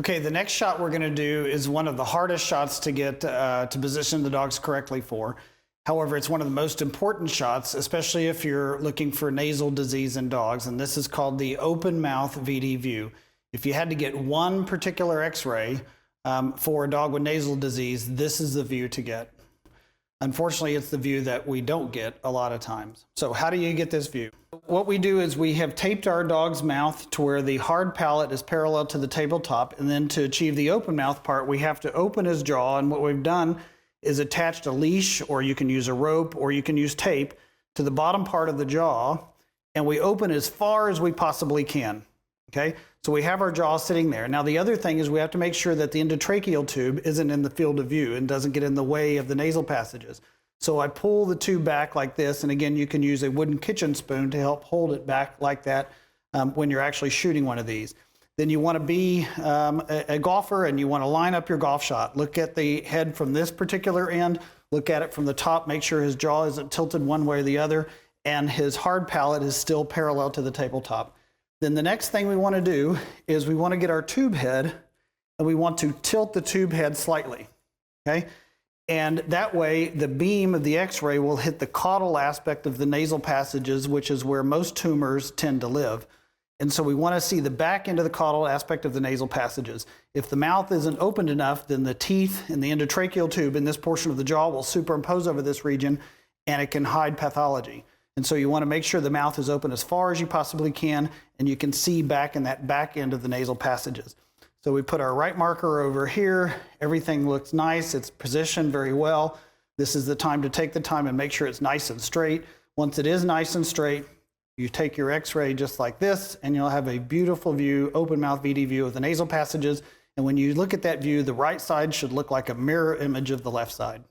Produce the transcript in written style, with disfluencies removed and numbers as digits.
Okay, the next shot we're going to do is one of the hardest shots to get to position the dogs correctly for. However, it's one of the most important shots, especially if you're looking for nasal disease in dogs, and this is called the open mouth VD view. If you had to get one particular x-ray for a dog with nasal disease, this is the view to get. Unfortunately, it's the view that we don't get a lot of times. So how do you get this view? What we do is we have taped our dog's mouth to where the hard palate is parallel to the tabletop, and then to achieve the open mouth part, we have to open his jaw, and what we've done is attached a leash, or you can use a rope, or you can use tape to the bottom part of the jaw, and we open as far as we possibly can. Okay, so we have our jaw sitting there. Now the other thing is we have to make sure that the endotracheal tube isn't in the field of view and doesn't get in the way of the nasal passages. So I pull the tube back like this, and again you can use a wooden kitchen spoon to help hold it back like that when you're actually shooting one of these. Then you want to be a golfer, and you want to line up your golf shot. Look at the head from this particular end, look at it from the top, make sure his jaw isn't tilted one way or the other, and his hard palate is still parallel to the tabletop. Then the next thing we want to do is we want to get our tube head, and we want to tilt the tube head slightly, okay? And that way the beam of the x-ray will hit the caudal aspect of the nasal passages, which is where most tumors tend to live. And so we want to see the back end of the caudal aspect of the nasal passages. If the mouth isn't opened enough, then the teeth and the endotracheal tube in this portion of the jaw will superimpose over this region, and it can hide pathology. And so you want to make sure the mouth is open as far as you possibly can, and you can see back in that back end of the nasal passages. So we put our right marker over here. Everything looks nice. It's positioned very well. This is the time to take the time and make sure it's nice and straight. Once it is nice and straight, you take your x-ray just like this, and you'll have a beautiful view, open mouth VD view of the nasal passages. And when you look at that view, the right side should look like a mirror image of the left side.